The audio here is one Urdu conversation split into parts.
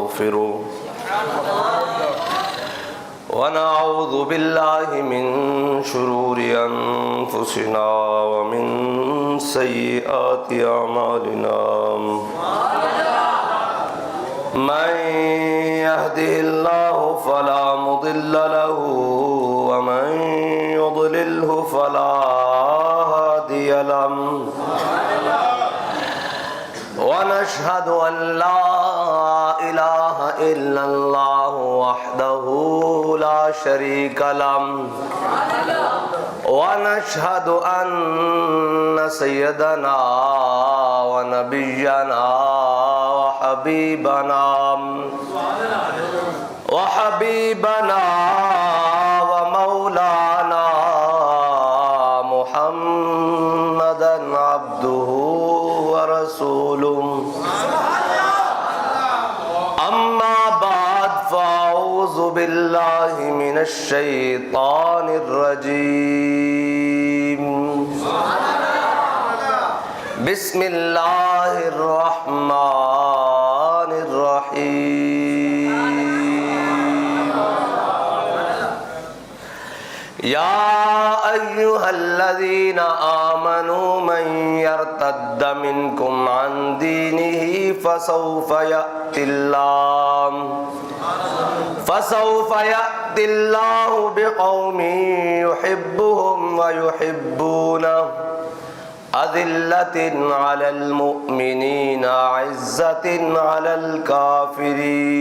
ونستغفره ونعوذ بالله من شرور أنفسنا ومن سيئات أعمالنا من يهده الله فلا مضل له ومن يضلله فلا هادي له ونشهد أن لا إله إلا الله وحده لا شريك له ونشهد أن سيدنا ونبينا وحبيبنا ومولانا محمدا عبده ورسوله أما بعد فأعوذ بالله من الشيطان الرجيم بسم الله الرحمن الرحيم يا أيها الذين آمنوا من يرتد منكم عن دينه فسوف يأتي الله بقوم يحبهم ويحبونه أذلة على المؤمنين عزة على الكافرين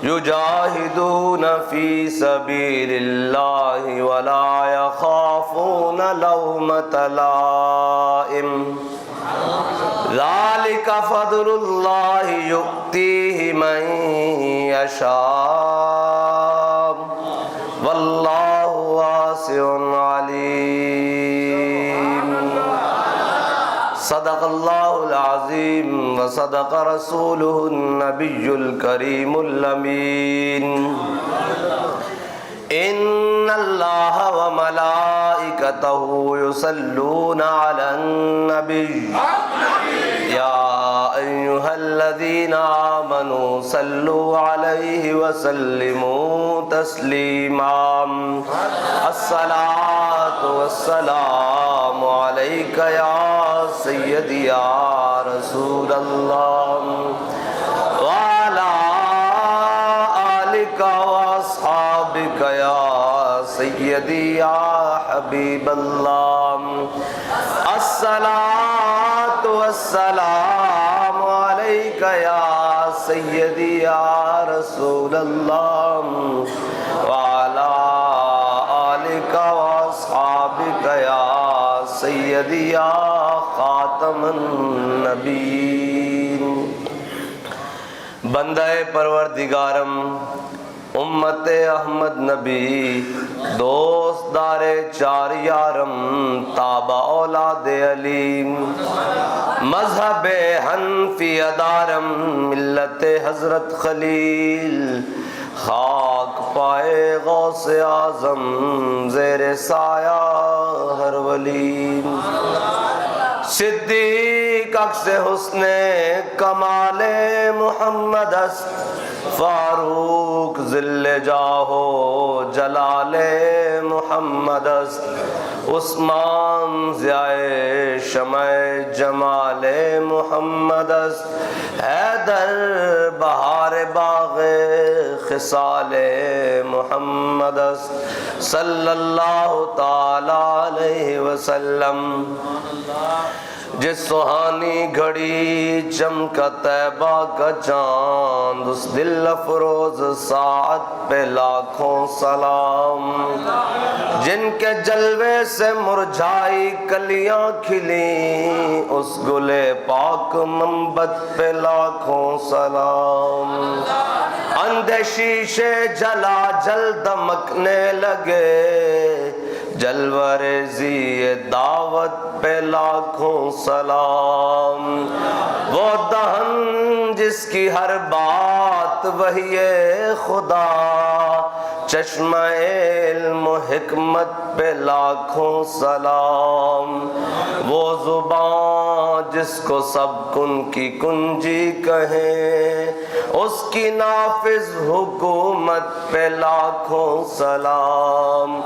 يجاهدون في سبيل الله ولا يخافون لومة لائم ذلك فضل الله يؤتيه من يشاء والله واسع عليم صدق الله العظيم وصدق رسوله النبي الكريم الأمين إن الله وملائكته يصلون على النبي يا أيها الذين آمنوا صلوا عليه وسلموا تسليما الصلاة والسلام عليك يا سيدي يا رسول الله وعلى آلك وأصحابك يا سيدي يا حبيب الله الصلاة والسلام عليك يا سيدي يا رسول الله وعلى آلك وأصحابك يا سيدي يا خاتم النبيين بندہ پروردگارم امت احمد نبی دوست دار چار یارم تابع اولاد علیم مذہب حنفی ادارم ملت حضرت خلیل خاک پائے غوث اعظم زیر سایہ ہر ولی صدیق عکس حسن کمال محمد است فاروق ذل جاہو جلال محمد است عثمان ضیائے شمع جمال محمد است حیدر بہار باغ خصال محمد است صلی اللہ تعالی علیہ وسلم جس سہانی گھڑی چمکا طیبہ کا چاند اس دل افروز ساعت پہ لاکھوں سلام جن کے جلوے سے مرجھائی کلیاں کھلیں اس گل پاک منبت پہ لاکھوں سلام اندھے شیشے جلا جل دمکنے لگے جلوہ ریزی دعوت پہ لاکھوں سلام وہ دہن جس کی ہر بات وحی خدا چشمہ علم و حکمت پہ لاکھوں سلام، وہ زبان جس کو سب کن کی کنجی کہیں، اس کی نافذ حکومت پہ لاکھوں سلام،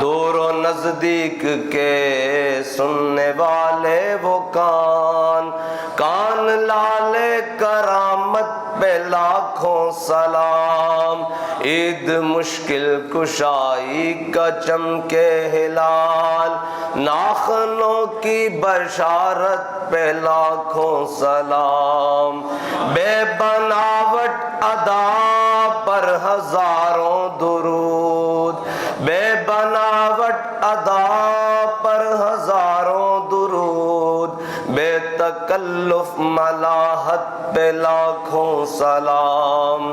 دور و نزدیک کے سننے والے وہ کان، کان لالے کرامت پہ لاکھوں سلام، عید مشکل کشائی کا چمکے ہلال، ناخنوں کی بشارت پہ لاکھوں سلام، بے بناوٹ ادا پر ہزاروں درود، بے بناوٹ ادا پر ہزاروں درود، بے تکلف ملاحت پہ لاکھوں سلام،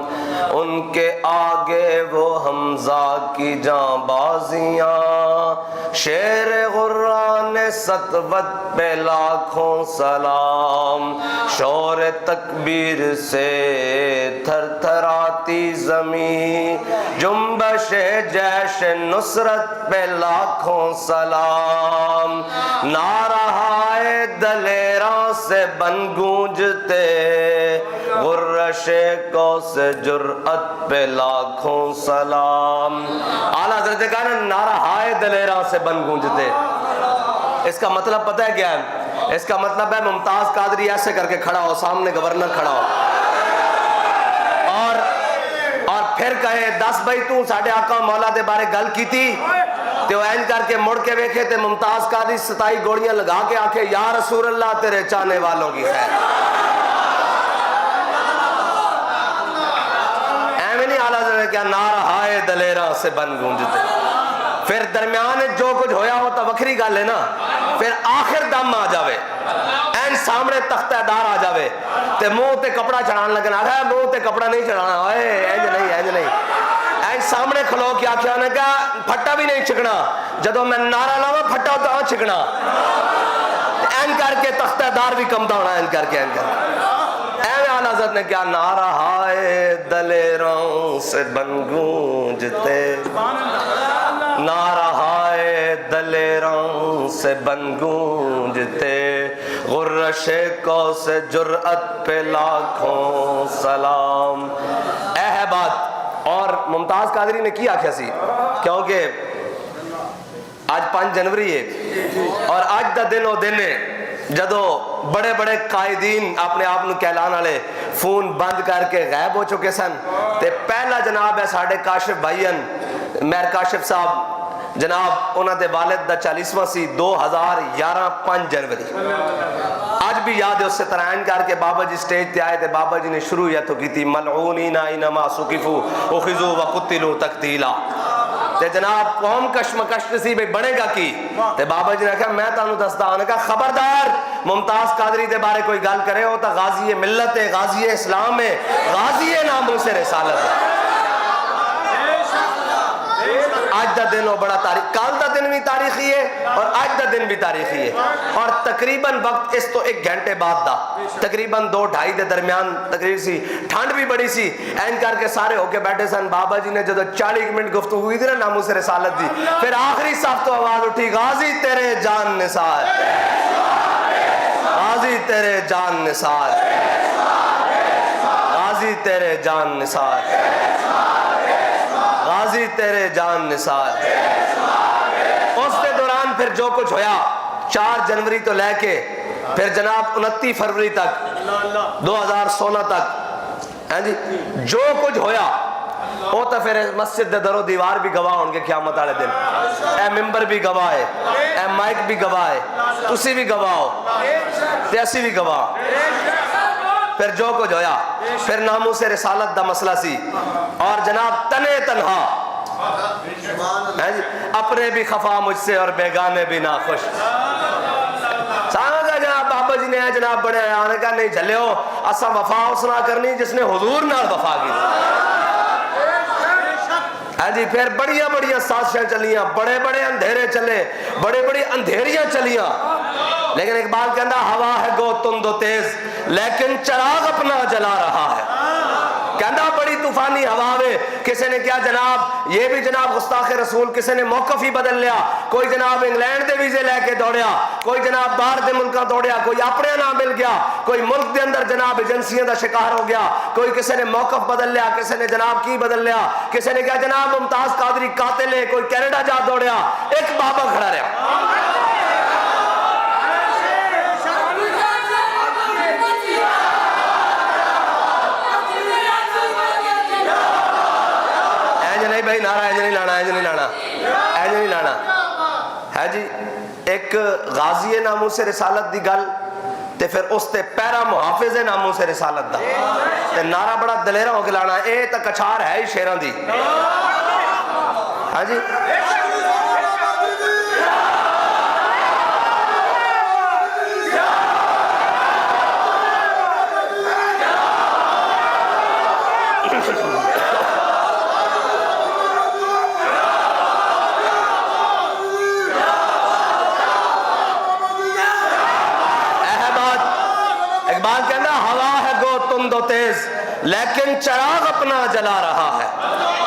ان کے آگے وہ حمزہ کی جاں بازیاں، شیر غران سطوت پہ لاکھوں سلام، شور تکبیر سے تھر تھراتی زمین، جنبش جیش نصرت پہ لاکھوں سلام، نعرہائے دلیراں سے بن گونجتے، غرش کو سے جرأت پہ لاکھوں سلام۔ اعلیٰ حضرت کہا نا نعرہائے دلیراں سے بن گونجتے، اس کا مطلب پتہ ہے کیا ہے؟ اس کا مطلب ہے ممتاز قادری ایسے کر کے کھڑا ہو، سامنے گورنر کھڑا ہو اور پھر کہے 10 بھائی تو ساڑھے آقا مولا دے بارے گل کی تھی تے وہ اینج کر کے مڑ کے ویکھے تے ممتاز قادری 27 گوڑیاں لگا کے آکھے یا رسول اللہ تیرے چاہنے والوں کی خیر۔ ایویں نہیں اعلیٰ حضرت نے کیا نعرہائے دلیراں سے بن گونجتے، پھر درمیان جو کچھ ہویا ہوتا وکھری گل ہے نا، پھر آخر دم آ جاوے، این سامنے تختہ دار آ جاوے تے منہ تے کپڑا چڑھان لگنا، ہے منہ تے کپڑا نہیں چڑھانا، اینج نہیں این سامنے کھلو کیا کیا نے کہا پھٹا بھی نہیں چھکنا، جدو میں نعرہ لاؤں پھٹا ہوتا ہاں چھکنا، این کر کے تختہ دار بھی کمدا ہونا، این کر کے اعلیٰ حضرت نے کیا نعرہائے دلیروں سے بن گونجتے، نعرہائے دلیروں سے بن گونجتے، غرش کو سے جرأت پہ لاکھوں سلام۔ اے ہے بات، اور ممتاز قادری نے کیا کیا سی، کیونکہ آج 5 جنوری ہے اور آج دا دن وہ دن ہے جدو بڑے بڑے قائدین اپنے آپ نو کہلان والے فون بند کر کے غائب ہو چکے سن، تے پہلا جناب ہے ساڑھے کاشف بھائین مہر کاشف صاحب جناب، انہاں دے والد دا 40واں سی 2011 5 جنوری، آج بھی یاد ہے اس سے ترائن کر کے بابا جی سٹیج تے آئے تھے، بابا جی نے شروع یا تو کی تھی ملعونین اینما سقفوا اخذوا وقتلوا تقتیلا، تے جناب قوم کشمکش سی بھئی بنے گا کی، تے بابا جی نے کہا میں تانوں دسدا ہاں، نے کہا خبردار ممتاز قادری دے بارے کوئی گل کرے ہو تا غازی ملت ہے، غازی اسلام ہے، غازی ناموس رسالت ہے۔ آج دا دن وہ بڑا تاریخ، کال دا دن بھی تاریخی ہے اور آج دا دن بھی تاریخی ہے، اور تقریباً وقت اس تو 1 گھنٹے بعد دا تقریباً 2-2.5 دے درمیان تقریر سی، ٹھنڈ بھی بڑی سی، این کر کے سارے ہو کے بیٹھے سن، بابا جی نے جدو 40 منٹ گفتگو ہوئی تھی نا ناموس رسالت دی، پھر آخری صف تو آواز اٹھی غازی تیرے جان نثار، غازی تیرے جان نثار، غازی تیرے جان نثار، غازی تیرے جان نثار۔ اس کے دوران پھر جو کچھ ہویا 4 جنوری تو لے کے پھر جناب 29 فروری تک 2016 تک جی جو کچھ ہویا وہ تو پھر مسجد دے در و دیوار بھی گواہ ہوں گے قیامت والے دن، اے ممبر بھی گواہ ہے، اے مائک بھی گواہ ہے، تسی بھی گواہ ہو تے اسی بھی گواہ، پھر جو کچھ ہویا پھر ناموس رسالت دا مسئلہ سی، اور جناب تنے تنہا اپنے بھی خفا مجھ سے اور بیگانے بھی ناخوش، سامنے کا جناب بابا جی نے جناب بڑے آنے کا نہیں جھلے ہو، اسا وفا اسنا کرنی جس نے حضور نال وفا کی، جی پھر بڑیاں بڑیاں سازشیں چلیاں، بڑے بڑے اندھیرے چلے، بڑے بڑی اندھیریاں چلیاں، لیکن اقبال کہندہ ہوا ہے گو تند و تیز لیکن چراغ اپنا جلا رہا ہے، کہندہ بڑی طوفانی ہوا میں کسی نے کیا جناب یہ بھی جناب گستاخ رسول کسی نے موقف ہی بدل لیا. کوئی جناب انگلینڈ دے ویزے لے کے دوڑیا, کوئی جناب باہر دے ملکاں دوڑیا, کوئی اپنے نام مل گیا, کوئی ملک دے اندر جناب ایجنسیاں دا شکار ہو گیا, کوئی کسی نے موقف بدل لیا, کسی نے جناب کی بدل لیا, کسی نے کہا جناب ممتاز قادری قاتل ہے, کوئی کینیڈا جا دوڑیا, ایک بابا کھڑا رہا. بھائی نعرہ اینج نہیں لانا, اینج نہیں لانا, اینج نہیں لانا ہے جی. ایک غازی ناموس رسالت دی گل تے پھر اس تے پیرا محافظ ناموس رسالت دا تے نعرہ بڑا دلیرہ ہو کے لانا. اے تا کچھار ہے ہی شیران دی. ہاں جی تیز لیکن چراغ اپنا جلا رہا ہے.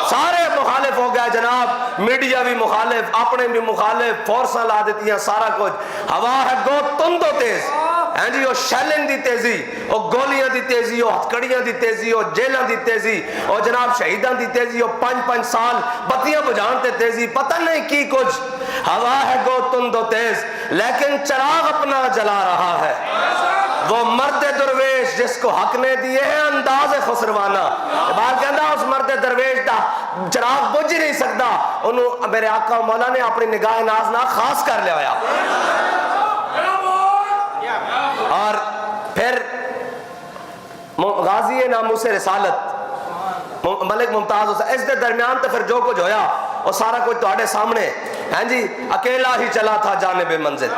سارے مخالف ہو گئے جناب, میڈیا بھی مخالف, اپنے بھی مخالف, فورساں لا دیتی ہیں سارا کچھ. ہوا ہے گو تند و تیز ہیں جی, وہ شیلنگ دی تیزی, وہ گولیاں دی تیزی, وہ ہتھکڑیاں دی تیزی, وہ جیلاں دی تیزی, وہ جناب شہیدان دی تیزی, وہ 5-5 سال بتیاں بجھان تے تیزی, پتہ نہیں کی کچھ. ہوا ہے گو تند و تیز لیکن چراغ اپنا جلا رہا ہے. وہ مرد درویش جس کو حق نے دیے ہیں انداز خسروانہ. بات کہندہ اس مرد درویش دا چراغ بجھ نہیں سکتا, انہوں میرے آقا و مولا نے اپنی نگاہ نازنہ خاص کر لیا ہویا. اور پھر غازی ناموس رسالت ملک ممتاز حسین, اس دے درمیان تو پھر جو کچھ ہویا وہ سارا کچھ تواڈے سامنے ہیں جی. اکیلا ہی چلا تھا جانب منزل.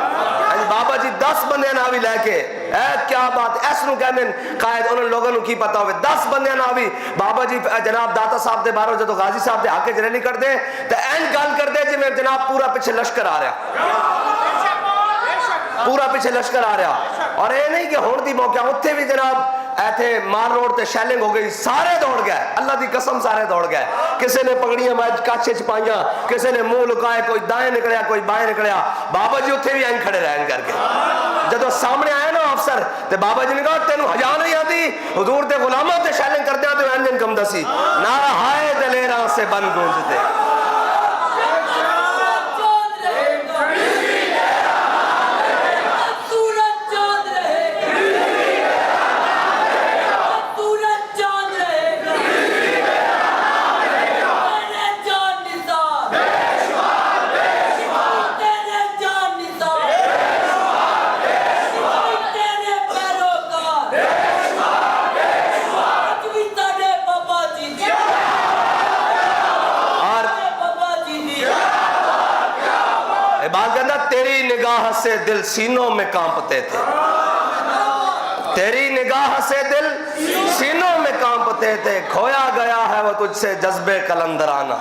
بابا جی 10 بندے ناوی لے کے, اے کیا بات, ایس نو کہنے قائد انہوں لوگوں نو کی پتا ہوئے 10 بندے ناوی. بابا جی جناب داتا صاحب دے بارو جدو غازی صاحب دے حق جرے نہیں کر دے تو این گال کر دے جی میں جناب پورا پیچھے لشکر آ رہا, پورا پیچھے لشکر آ رہا. اور اے نہیں کہ ہون دی موقع اتھے بھی جناب ایتھے مار روڈ تے شیلنگ ہو گئی, سارے دوڑ گئے, اللہ دی قسم سارے دوڑ گئے. کسی نے پگڑیاں مائج کاچے چھپائیاں, کسی نے منہ لکائے, کوئی دائیں نکلیا کوئی بائیں نکلیا. بابا جی اتھے بھی آئیں کھڑے رہن کر کے. جدو سامنے آئے نا افسر تے بابا جی نے کہا تینوں حجا نہیں آتی, حضور دے غلاموں تے شیلنگ کرتے ہیں تو انجن کم دسی. نعرہ ہائے دلیراں سے بن گونجتے. تیری نگاہ سے دل سینوں میں کانپتے تھے, تیری نگاہ سے دل سینوں میں کانپتے تھے. کھویا گیا ہے وہ تجھ سے جذبے کلندرانہ.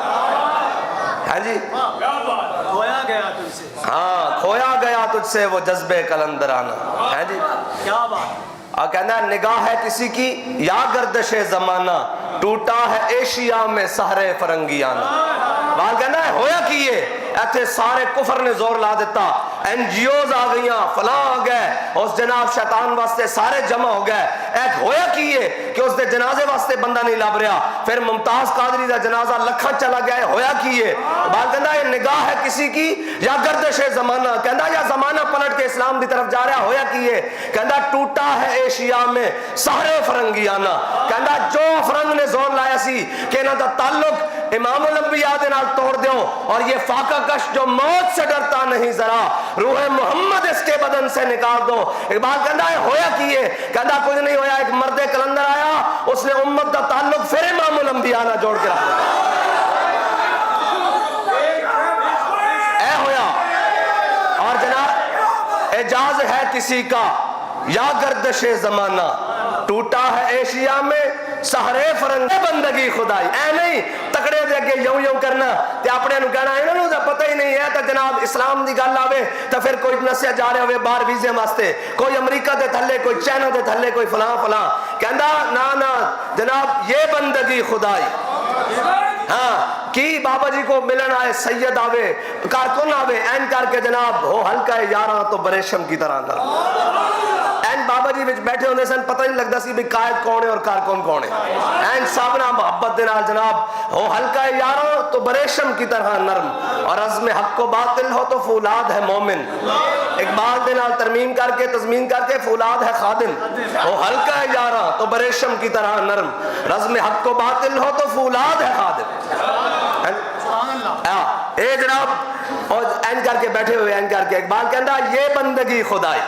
ہے جی کھویا گیا تجھ سے, ہاں کھویا گیا تجھ سے وہ جذبے کلندرانہ. ہے جی کیا بات. اور کہنا ہے نگاہ ہے کسی کی یا گردش زمانہ, ٹوٹا ہے ایشیا میں سہرے فرنگیانہ. بات کہنا ہے ہویا کیے ایتھے سارے کفر نے زور لا دیتا, این جی اوز آ گئیاں, فلاں آ گئے, اس جناب شیطان واسطے سارے جمع ہو گئے. ایک ہویا کیے کہ اس دے جنازے واسطے بندہ نہیں لب رہا, پھر ممتاز قادری دا جنازہ لکھا چلا گیا ہے. ہویا کیے بات کہنا ہے نگاہ ہے کسی کی یا گردش زمانہ, کہنا یا زمانہ پلٹ کے اسلام دی طرف جا رہا. ہویا کیے کہنا ٹوٹا ہے ایشیا میں سہرے فرنگیانہ. کہنا جو فرنگ نے زور لایا سی کہ انہاں دا تعلق امام الانبیاء دے نال توڑ دیو, اور یہ فاقہ کش جو موت سے ڈرتا نہیں ذرا, روح محمد اس کے بدن سے نکال دو. اقبال کہنا ہے ہویا کیے, کہنا کچھ نہیں ہویا. ایک مرد کلندر آیا, اس نے امت دا تعلق پھر امام الانبیاء نہ جوڑ کے رکھا. اے ہویا. اور جناب اعجاز ہے کسی کا یا گردش زمانہ, ٹوٹا ہے ایشیا میں سہرے فرنگ بندگی خدائی. اے نہیں تکڑے دے کے یوں یوں کرنا تے اپنے نو کہنا انہاں نو پتہ ہی نہیں ہے. تے جناب اسلام دی گل آوے تے پھر کوئی نسیا جا رہے ہوئے باہر ویزے واسطے, کوئی امریکہ دے تھلے, کوئی چائنا دے تھلے, کوئی فلاں فلاں. کہندا نا نا جناب یہ بندگی خدائی. ہاں کی بابا جی کو ملن آئے سید آوے کارکن آوے این کر کے جناب ہو ہلکا یاراں تو بریشم کی طرح نرم این بابا جی وچ بیٹھے ہوندے سن پتہ نہیں لگدا سی بھی قائد کون ہے اور کارکن کون ہے این سب نہ محبت دے نال جناب ہو ہلکا یاراں تو بریشم کی طرح نرم اور عزم حق و باطل ہو تو فولاد ہے مومن اقبال دے نال ترمیم کر کے تضمین کر کے فولاد ہے خادم ہو ہلکا یاراں تو بریشم کی طرح نرم رزم حق و باطل ہو تو فولاد ہے خادم اے جناب اور این کر کے بیٹھے ہوئے این کر کے اقبال کہندا یہ بندگی خدائی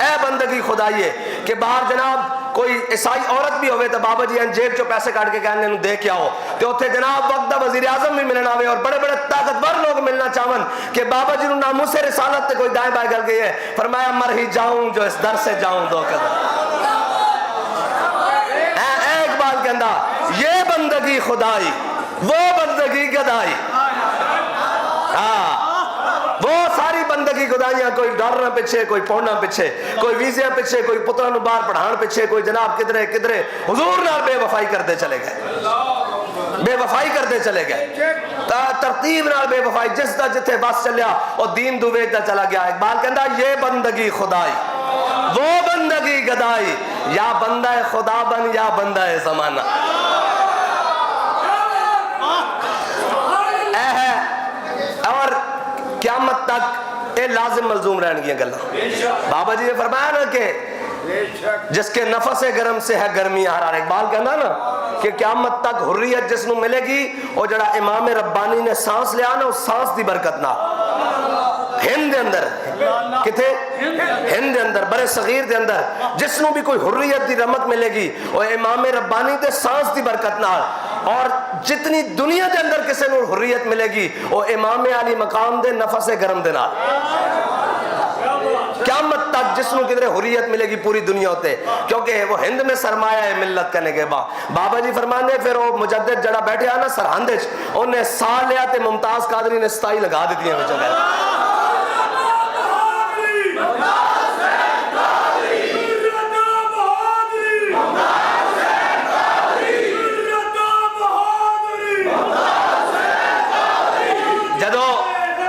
اے بندگی خدائی ہے کہ باہر جناب کوئی عیسائی عورت بھی ہوئے تو بابا جی ان جیب چو پیسے کاٹ کے کہنے دے کیا ہو تو اتھے جناب وقت دا وزیر اعظم بھی ملنا ہوئے اور بڑے بڑے طاقتور لوگ ملنا چاہون کہ بابا جی ناموس رسالت تے کوئی دائیں بائیں کر گئی ہے فرمایا مر ہی جاؤں جو اس در سے جاؤں دو قدم اے اقبال کہندا یہ بندگی خدائی وہ بندگی گدائی وہ ساری بندگی خدائیاں کوئی ڈالرہ پیچھے کوئی پونڈا پیچھے کوئی ویزیاں پیچھے کوئی پترہ نبار پڑھان پیچھے کوئی جناب کدرے کدرے حضور نال بے وفائی کرتے چلے گئے بے وفائی کرتے چلے گئے ترتیب نال بے وفائی جس دا جتھے بس چلیا اور دین دو ویجدہ چلا گیا اقبال کہندا یہ بندگی خدائی وہ بندگی گدائی یا بندہ خدا بن یا بندہ زمانہ اور قیامت تک اے لازم ملزوم رہن گیا گلہ بابا جی نے فرمایا نا کہ جس کے نفس گرم سے ہے گرمی حرار اقبال کہنا نا کہ قیامت تک حریت جس نو ملے گی اور جڑا امام ربانی نے سانس لیا نا اس سانس دی برکت نہ ہند دے اندر کتے ہند دے اندر برے صغیر دے اندر جس نو بھی کوئی حریت دی رمق ملے گی اور امام ربانی دے سانس دی برکت نہ اور جتنی دنیا دے اندر کسے نو حریت ملے گی وہ امام علی مقام دے نفس گرم دے نال قیامت تک جس نو کدھر حریت ملے گی پوری دنیا ہوتے کیونکہ وہ ہند میں سرمایہ ہے ملت کرنے کے بعد بابا جی فرمانے پھر وہ مجدد جڑا بیٹھے آنا سرحندش انہیں سال لیا تے ممتاز قادری نے ستائی لگا دیتی ہیں جگہ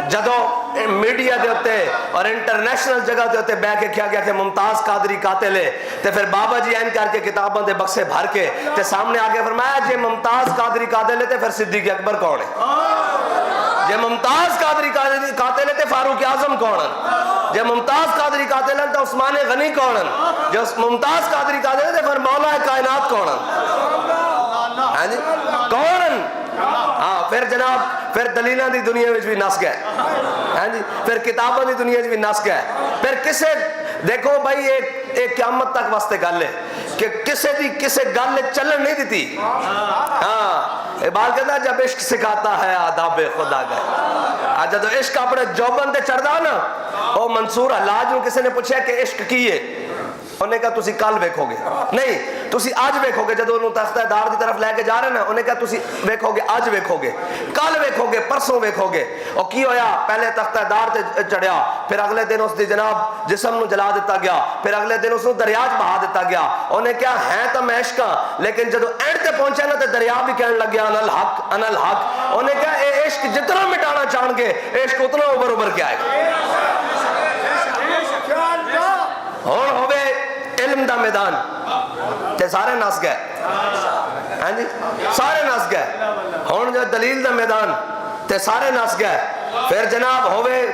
جدو میڈیا دے ہوتے اور انٹرنیشنل جگہ دے ہوتے بے کے کیا گیا کہ ممتاز قادری قاتل ہے تے پھر بابا جی این کر کے کتاباں دے بکسے بھر کے تے سامنے آگے فرمایا جے ممتاز قادری قاتل ہے تے پھر صدیق اکبر کون ہے جے ممتاز قادری قاتل ہے تے فاروق اعظم کون ہے جے ممتاز قادری قاتل ہے تے عثمان غنی کون ہے جے ممتاز قادری قاتل ہے تے پھر مولا کائنات کون ہے کون ہے ہاں پھر جناب پھر دلیلہ دی دنیا میں بھی نس گئے پھر کتابوں دی دنیا میں بھی نس گئے پھر کسے دیکھو بھائی ایک قیامت تک واسطے گل ہے کہ کسے دی کسے گل چلن نہیں دیتی ہاں اقبال کہتا ہے جب عشق سکھاتا ہے آداب خدا گئے جب عشق اپنے جوبن تے چڑھ دا نا او منصور حلاج نو کسے نے پوچھا کہ عشق کی ہے انہیں کہا تسی کل ویکھو گے نہیں تسی آج ویکھو گے جدو انہوں تختہ دار دی طرف لے کے جا رہے نا انہیں کہا تسی ویکھو گے آج ویکھو گے کل ویکھو گے پرسوں ویکھو گے اور کی ہویا پہلے تختہ دار تے چڑھیا پھر اگلے دن اس دی جناب جسم نو جلا دیتا گیا پھر اگلے دن اس نو دریاج بہا دیتا گیا انہیں کہا ہیں تو میں عشقاں لیکن جدو اینڈ تے پہنچے نا تے دریا بھی کہنے لگ گیا انا الحق انا الحق انہیں کہا اے عشق جتنا مٹانا چاہن گے عشق اتنا اوبر اوبر کے آئے ہون ہوئے علم دا میدان تے سارے نس گئے ہاں جی سارے نس گئے ہون جو دلیل دا میدان تے سارے نس گئے پھر جناب ہوئے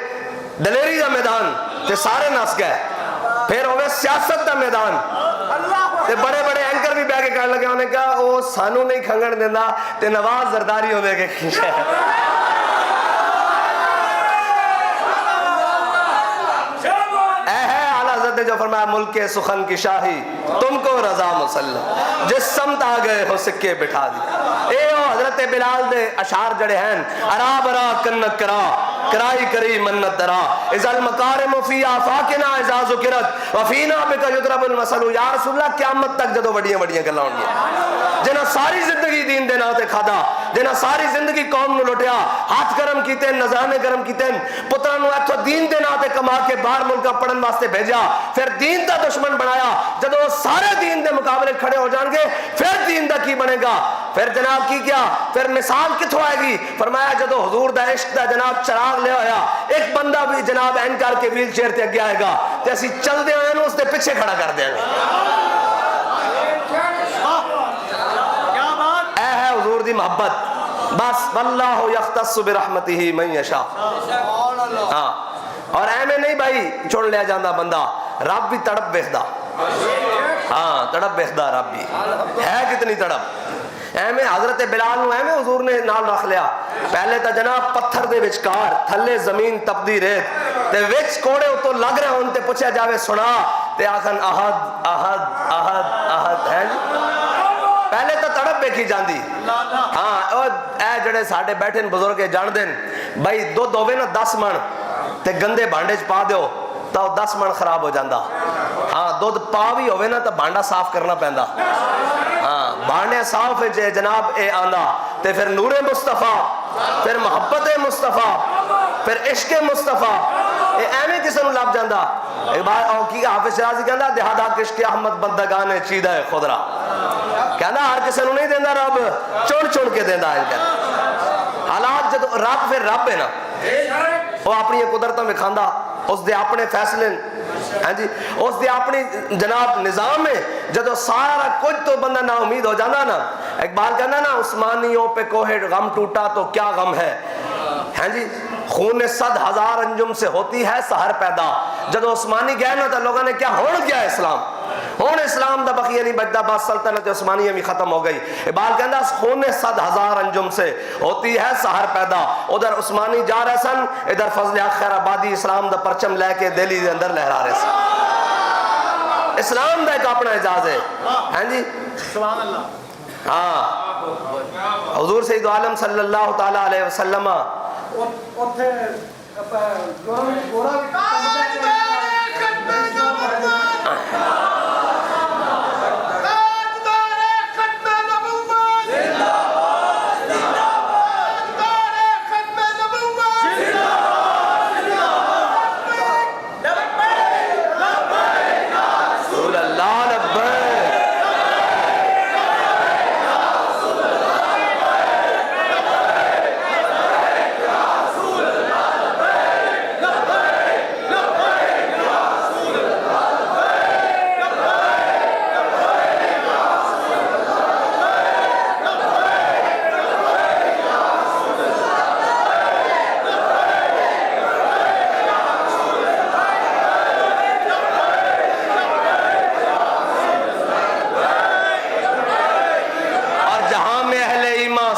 دلیری دا میدان تے سارے نس گئے پھر ہوئے سیاست دا میدان تے بڑے بڑے اینکر بھی بے کے کہنے لگے انہیں کہا وہ سانو نہیں کھنگن دینا تے نواز زرداری ہوئے کے کھینچے جو فرمایا ملک سخن کی شاہی تم کو رضا مسلم جس سمت آ گئے ہو سکے بٹھا دی اے او حضرت بلال دے اشعار جڑے ہیں ارا برا کنک کرا کرائی کری منت درا اذا المکارم فی آفاقنا اذا ذکرت وفینا بکا یضرب المثل یا رسول اللہ قیامت تک جدو بڑیاں بڑیاں گلاں ہونگی جنہاں ساری زندگی دین دے ناتے کھادا جنہاں ساری زندگی قوم نو لٹیا، ہاتھ گرم کیتے، نظرانے گرم کیتے، پتران نو ایتھو دین دے ناتے کما کے باہر ملکہ پڑھن واسطے بھیجا، پھر دین دا دشمن بنایا، جدو سارے دین دے مقابلے کھڑے ہو جان گے پھر دین دا کی بنے گا؟ پھر جناب کی کیا؟ پھر مثال کتھوں آئے گی؟ فرمایا جدو حضور دا عشق دا جناب چراغ لے ہویا، ایک بندہ بھی جناب این کر کے ویل چیئر تے اگے آئے گا تے اسی چل دے ہوئے نو اس دے پیچھے کھڑا کر دیں گے۔ اے ہے حضور دی محبت، بس واللہ یختص برحمتہ من یشاء۔ ہاں اور ایمیں نہیں بھائی چھوڑ لیا جاندہ بندہ، رب بھی تڑپ بیخدہ، ہاں تڑپ بیخدہ رب بھی ہے، کتنی تڑپ ایمیں حضرت بلال نو ایمیں حضور نے نال رکھ لیا، پہلے تا جناب پتھر دے وچکار تھلے زمین تپدی ریت تے وچ کوڑے اتو لگ رہے ہون تے پوچھا جاوے سنا تے آخن احد احد احد احد ہے جی، پہلے تا تڑپ بیکھی جاندی۔ ہاں اے جڑے ساڑھے بیٹھے بزرگ جان دیں بھائی دو دووے نا 10 من تے گندے بانڈے چ پا دیو تو 10 من خراب ہو جاندہ، ہاں دودھ پا بھی ہوئے نا تو بانڈا صاف کرنا پہندہ، ہاں بانڈے صاف ہے جناب اے آندہ تے پھر نور مصطفیٰ، پھر محبت مصطفیٰ، پھر عشق مصطفیٰ، اے ایمیں کسے نو لب جاندہ۔ ایک بار کی حافظ شرازی کہندہ دہادہ کشک احمد بندگان چیدہ خدرہ، کہندہ ہر کسے نو نہیں دیندہ رب، چون چون کے دیندہ ہے۔ حالات جدو رب پھر رب ہے نا، وہ اپنی قدرتوں میں کھاندہ، اس دے اپنے فیصلے، ہاں جی اس دے اپنی جناب نظام میں جدو سارا کچھ تو بندہ نا امید ہو جانا نا، اقبال کہنا نا عثمانیوں پہ کوہ غم ٹوٹا تو کیا غم ہے، ہاں جی خون 100,000 انجم سے ہوتی ہے سحر پیدا، جدو عثمانی گئے نا تو لوگوں نے کیا ہون گیا اسلام، ہون اسلام دا بقیہ نہیں بچتا، بس سلطنت عثمانیہ بھی ختم ہو گئی۔ اقبال کہنا خون 100,000 انجم سے ہوتی ہے سحر پیدا، ادھر عثمانی جا رہے سن، ادھر فضل حق خیر آبادی اسلام دا پرچم لے کے دہلی دے اندر لہرا رہے سن۔ اسلام دا ایک اپنا اعجاز ہے، ہاں جی سبحان اللہ۔ ہاں حضور سید عالم صلی اللہ تعالی علیہ وسلم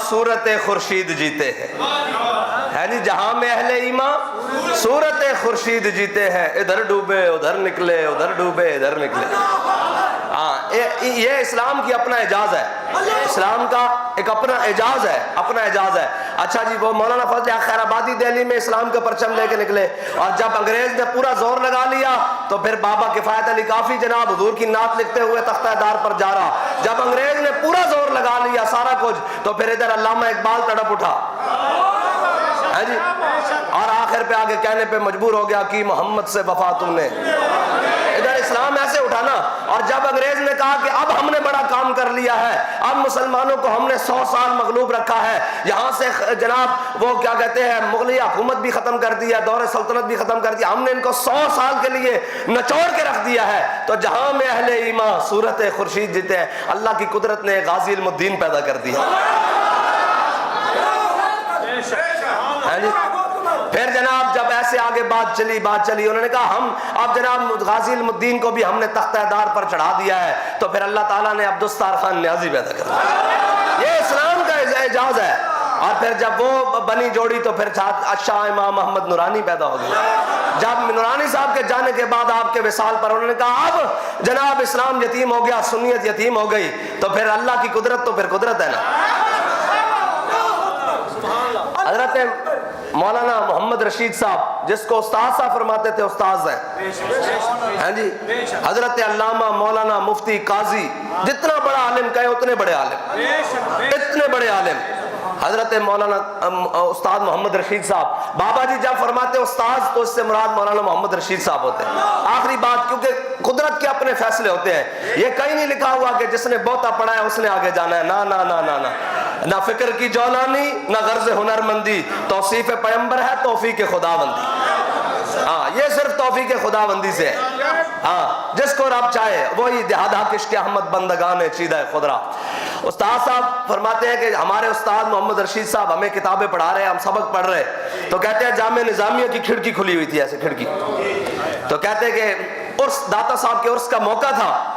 صورت خورشید جیتے ہیں، ہے جی جہاں میں اہل ایمان صورت خورشید جیتے ہیں، ادھر ڈوبے ادھر نکلے ادھر ڈوبے ادھر نکلے۔ ہاں یہ اسلام کی اپنا اعجاز ہے، اسلام کا ایک اپنا اعجاز ہے، اپنا اعجاز ہے۔ اچھا جی وہ مولانا فضل حق خیر آبادی دہلی میں اسلام کا پرچم لے کے نکلے، اور جب انگریز نے پورا زور لگا لیا تو پھر بابا کفایت علی کافی جناب حضور کی نعت لکھتے ہوئے تختہ دار پر جا رہا، جب انگریز نے پورا زور لگا لیا سارا کچھ تو پھر ادھر علامہ اقبال تڑپ اٹھا، ہے جی اور آخر پہ آگے کہنے پہ مجبور ہو گیا کہ محمد سے وفا تم نے، ادھر اسلام ایسے اٹھانا۔ اور جب انگریز نے کہا کہ اب ہم نے بڑا کام کر لیا ہے، اب مسلمانوں کو ہم نے 100 سال مغلوب رکھا ہے، یہاں سے جناب وہ کیا کہتے ہیں مغلیہ حکومت بھی ختم کر دیا، دور سلطنت بھی ختم کر دیا، ہم نے ان کو 100 سال کے لیے نچوڑ کے رکھ دیا ہے، تو جہاں میں اہل ایمان صورت خورشید جیتے ہیں، اللہ کی قدرت نے غازی علم الدین پیدا کر دیا۔ پھر جناب جب ایسے آگے بات چلی انہوں نے کہا ہم اب جناب غازی علم الدین کو بھی ہم نے تختہ دار پر چڑھا دیا ہے، تو پھر اللہ تعالیٰ نے عبدالستار خان نیازی پیدا کر دیا۔ یہ اسلام کا اعجاز ہے۔ اور پھر جب وہ بنی جوڑی تو پھر شاہ امام محمد نورانی پیدا ہو گیا۔ جب نورانی صاحب کے جانے کے بعد آپ کے وصال پر انہوں نے کہا اب جناب اسلام یتیم ہو گیا، سنیت یتیم ہو گئی، تو پھر اللہ کی قدرت تو پھر قدرت ہے نا۔ حضرت مولانا محمد رشید صاحب جس کو استاد صاحب فرماتے تھے استاذ ہیں جی، حضرت علامہ مولانا مفتی قاضی، جتنا بڑا عالم کہیں اتنے بڑے عالم، اتنے بڑے عالم، حضرت مولانا استاد محمد رشید صاحب، بابا جی جب فرماتے استاد تو اس سے مراد مولانا محمد رشید صاحب ہوتے ہیں. آخری بات، کیونکہ قدرت کے اپنے فیصلے ہوتے ہیں. یہ کہیں نہیں لکھا ہوا کہ جس نے بہتا پڑھا ہے اس نے آگے جانا ہے. نا نا نا نا نا، نہ فکر کی جولانی نہ غرض ہنر مندی، توصیف پیمبر ہے توفیق خدا بندی. ہاں یہ صرف توفیق خدا بندی سے ہے. ہاں جس کو رب چاہے وہی دہادہ کشک احمد بندگان چیدہ خدرا. استاد صاحب فرماتے ہیں کہ ہمارے استاد محمد رشید صاحب ہمیں کتابیں پڑھا رہے ہیں، ہم سبق پڑھ رہے ہیں، تو کہتے ہیں جامعہ نظامیہ کی کھڑکی کھلی ہوئی تھی، ایسے کھڑکی. تو کہتے ہیں کہ عرس داتا صاحب کے عرس کا موقع تھا،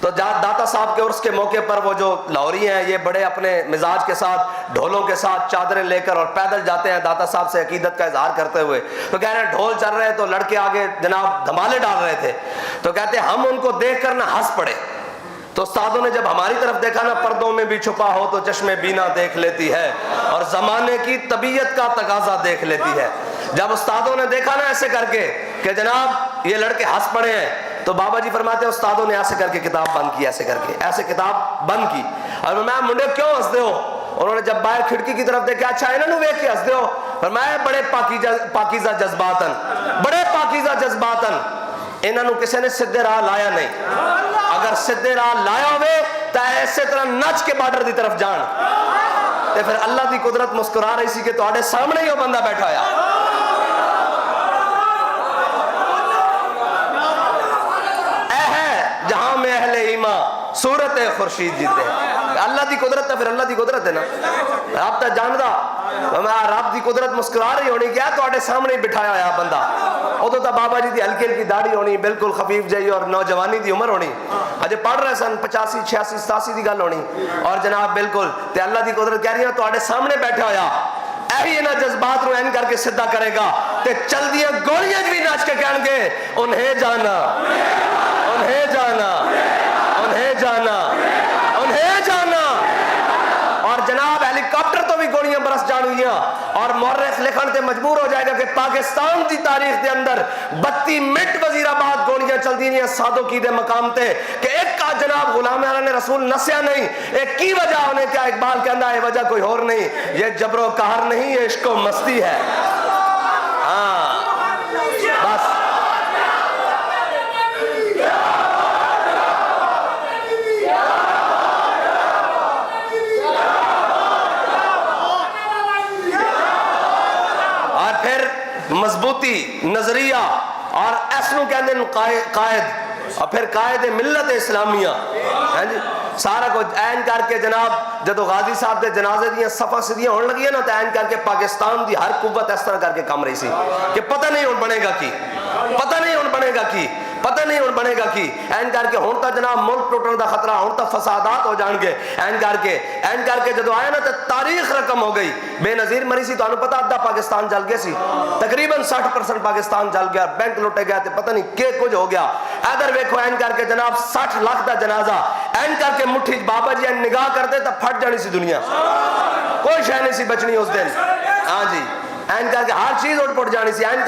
تو داتا صاحب کے عرس کے موقع پر وہ جو لاہوری ہیں یہ بڑے اپنے مزاج کے ساتھ ڈھولوں کے ساتھ چادریں لے کر اور پیدل جاتے ہیں داتا صاحب سے عقیدت کا اظہار کرتے ہوئے. تو کہہ رہے ہیں ڈھول چل رہے تو لڑکے آگے جناب دھمالے ڈال رہے تھے. تو کہتے ہیں ہم ان کو دیکھ کر نہ ہنس پڑے. تو استادوں نے جب ہماری طرف دیکھا نا، پردوں میں بھی چھپا ہو تو چشم بینا دیکھ لیتی ہے اور زمانے کی طبیعت کا تقاضا دیکھ لیتی ہے. جب استادوں نے دیکھا نا ایسے کر کے کہ جناب یہ لڑکے ہنس پڑے ہیں، تو بابا جی فرماتے ہیں استادوں نے ایسے کر کے کتاب بند کی، ایسے کر کے ایسے کتاب بند کی. اور میں منڈے کیوں ہنس دے ہو؟ انہوں نے جب باہر کھڑکی کی طرف دیکھا، اچھا انہوں نے ویکھ کے ہنس دے ہو؟ فرمایا بڑے پاکیزہ جذباتن، بڑے پاکیزہ جذباتن. انہوں نے کسی نے سدھے راہ لایا نہیں. اگر سدھے راہ لایا ہوئے تو ایسے طرح نچ کے بارڈر دی طرف جان. تے پھر اللہ دی قدرت مسکرا رہی سی کہ تواڈے سامنے ہی وہ بندہ بیٹھا ہویا. اے ہے جہاں میں اہل ایمان صورت خورشید جیتے ہیں. اللہ دی قدرت ہے، پھر اللہ دی قدرت ہے نا. رب تے جاندا، رب دی قدرت مسکرا رہی ہونی کیا تواڈے سامنے بٹھایا ہویا بندہ. ادو تو بابا جی دی ہلکی ہلکی داڑھی ہونی، بالکل خفیف جہی، اور نوجوانی دی عمر ہونی، اجے پڑھ رہے سن 85 86 87 دی گل ہونی. اور جناب بالکل تے اللہ دی قدرت کہہ رہی ہے تواڈے سامنے بیٹھا ہویا. ایہی انہاں جذبات نو این کر کے سدھا کرے گا تے چل دیاں گولیاں بھی نچ کے کہن گے انہیں جانا، انہیں جانا، انہیں جانا، انہیں جانا. اور جناب ہیلی کاپٹر تو بھی گولیاں برس جانگیاں. اور مورخ لکھن تے مجبور ہو جائے گا کہ پاکستان دی تاریخ دے اندر 32 منٹ وزیر آباد گولیاں چل دی ہیں سادو کی دے مقام تے کہ ایک کا جناب غلام اعلی نے رسول نسیا نہیں. ایک کی وجہ انہیں کیا اقبال کہندا ہے وجہ کوئی اور نہیں، یہ جبر و قہر نہیں، یہ عشق و مستی ہے. ہاں بس مضبوطی نظریہ اور ایسنو کہندے قائد، اور پھر قائد ملت اسلامیہ. ہاں جی سارا کچھ این کر کے جناب جدو غازی صاحب دے جنازے دیاں صفحہ سدیاں ہون لگی نا تو این کر کے پاکستان دی ہر قوت اس طرح کر کے کام رہی سی کہ پتہ نہیں ہون بنے گا کی، پتہ نہیں ہون بنے گا کی، پتہ نہیں ہون بنے گا کی. این کر کے ہون تا جناب ملک ٹوٹن دا خطرہ، ہون تا فسادات ہو جان گے. این کر کے جدو آیا نا تو تاریخ رقم ہو گئی. بے نظیر مری سی، تو انہوں پتہ آدھا پاکستان جل گیا سی، تقریباً 60% پاکستان جل گیا، بینک لوٹے گیا تے پتہ نہیں کہ کچھ ہو گیا. ادھر ویکھو این کر کے جناب 60 لاکھ دا جنازہ. این کر کے مٹھی بابا جی نگاہ کرتے تو پھٹ جانی سی دنیا، کوئی شے نہیں سی بچنی اس دن. ہاں جی این کر کے ہر چیز اٹھ پٹ جانی سی. این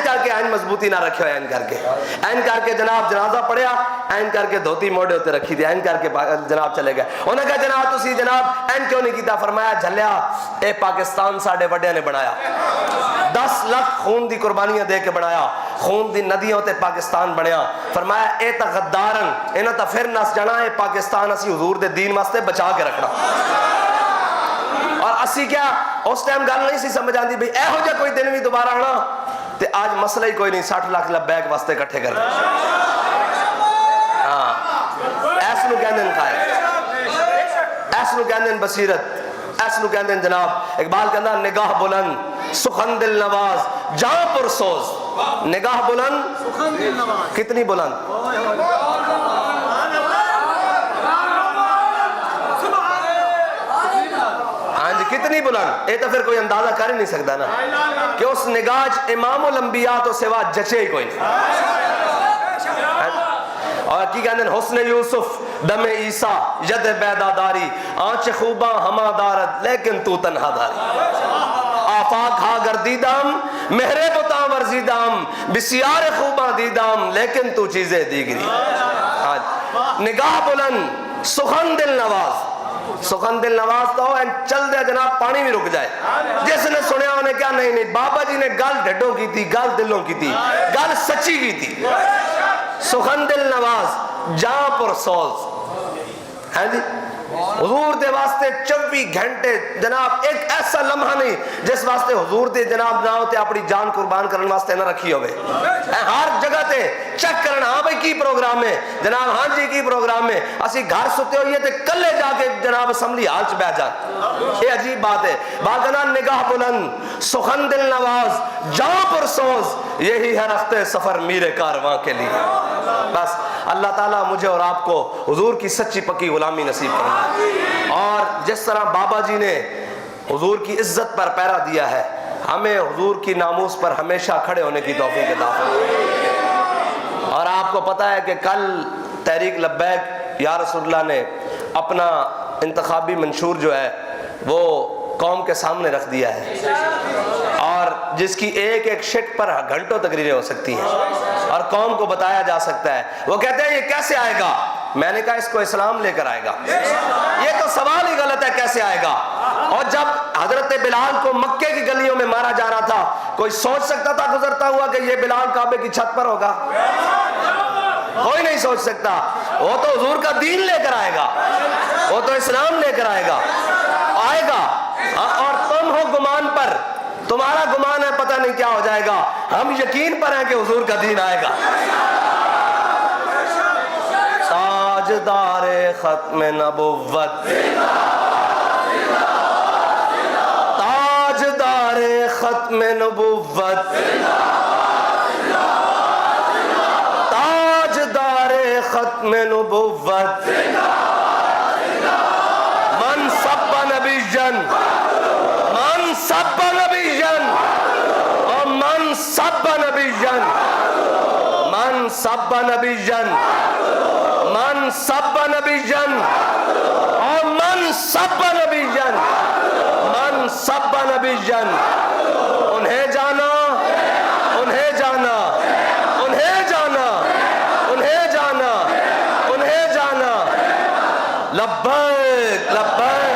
کر کے این مضبوطی نہ رکھے ہوئے. این کر کے جناب جنازہ پڑھیا، این کر کے دھوتی موڑے ہوتے رکھی تھی، این کر کے جناب چلے گئے. انہوں نے کہا جناب تسی جناب این کیوں نہیں کیتا؟ فرمایا جھلیا اے پاکستان ساڑھے وڈے نے بنایا، 10 لاکھ خون دی قربانیاں دے کے بنایا، خون دی ندیوں تے پاکستان بنیا. فرمایا اے تا غدارن انہاں تا پھر نس جانا، اے پاکستان اسی حضور دے دین واسطے بچا کے رکھنا. اور اسی کیا اس ٹائم گل نہیں سی سمجھ آندی بھئی اے ہو جا کوئی دن بھی دوبارہ آنا تے آج مسئلہ ہی کوئی نہیں، 60 لاکھ لبیک واسطے کٹھے کر. ہاں ایس نو کہندے قائد، ایس نو کہندے بصیرت، ایس نو کہندے جناب اقبال کہندا نگاہ بلند سخن دل نواز جاں پر سوز. نگاہ بلند سخن دل نواز، کتنی بلند؟ کتنی بلند؟ یہ تو پھر کوئی اندازہ کر ہی نہیں سکتا نا کہ اس نگاہ امام الانبیاء تو سوا جچے ہی کوئی نہیں. اور کی کہندے حسن یوسف دم عیسیٰ ید بیدا داری آنچ خوباں ہما دارد لیکن تو تنہا داری. آفاق ہا گردیدام مہرے بتاں ورزیدام بسیار خوباں دیدام لیکن تو چیزیں دیگری. نگاہ بلند سخن دل نواز سخن دل نواز تو چل دے جناب پانی بھی رک جائے. جس نے سنیا انہیں کیا نہیں بابا جی نے گل ڈھڈوں کی تھی, گل دلوں کی تھی, گل سچی کی تھی. سخن دل نواز جاں پر سوز ہے جی. حضور دے واسطے 24 گھنٹے جناب ایک ایسا لمحہ نہیں جس واسطے حضور دے جناب نہ ہوتے اپنی جان قربان کرنے واسطے نہ رکھی ہوئے. ہر جگہ تے چیک کرنا ہاں بھائی کی پروگرام ہے جناب, ہاں جی کی پروگرام ہے. اسی گھر ستے ہوئے تے کلے جا کے جناب اسمبلی ہال چ بیٹھ جان. یہ عجیب بات ہے. باغنا نگاہ بلند سخن دل نواز جاں پر سوز یہی ہے رخت سفر میرے کارواں کے لیے. بس اللہ تعالیٰ مجھے اور آپ کو حضور کی سچی پکی غلامی نصیب فرمائے. اور جس طرح بابا جی نے حضور کی عزت پر پیرا دیا ہے, ہمیں حضور کی ناموس پر ہمیشہ کھڑے ہونے کی توفیق عطا فرمائے. اور آپ کو پتا ہے کہ کل تحریک لبیک یا رسول اللہ نے اپنا انتخابی منشور جو ہے وہ قوم کے سامنے رکھ دیا ہے, اور جس کی ایک ایک شٹ پر گھنٹوں تقریریں ہو سکتی ہیں اور قوم کو بتایا جا سکتا ہے. وہ کہتے ہیں یہ کیسے آئے گا؟ میں نے کہا اس کو اسلام لے کر آئے گا. یہ تو سوال ہی غلط ہے کیسے آئے گا. اور جب حضرت بلال کو مکے کی گلیوں میں مارا جا رہا تھا, کوئی سوچ سکتا تھا گزرتا ہوا کہ یہ بلال کعبے کی چھت پر ہوگا؟ کوئی نہیں سوچ سکتا. وہ تو حضور کا دین لے کر آئے گا, وہ تو اسلام لے کر آئے گا. اور تم ہو گمان پر, تمہارا گمان ہے پتہ نہیں کیا ہو جائے گا, ہم یقین پر ہیں کہ حضور کا دین آئے گا. تاجدار ختم نبوت, تاجدار ختم نبوت, تاجدار ختم نبوت, من سب نبی جن, من سب نبی جن, اور من سب نبی جن, من سب نبی جن, من سب نبی جن, اور من سب نبی جن, من سب نبی جن. انہیں جانا, انہیں جانا, انہیں جانا, انہیں جانا, انہیں جانا. لبیک لبیک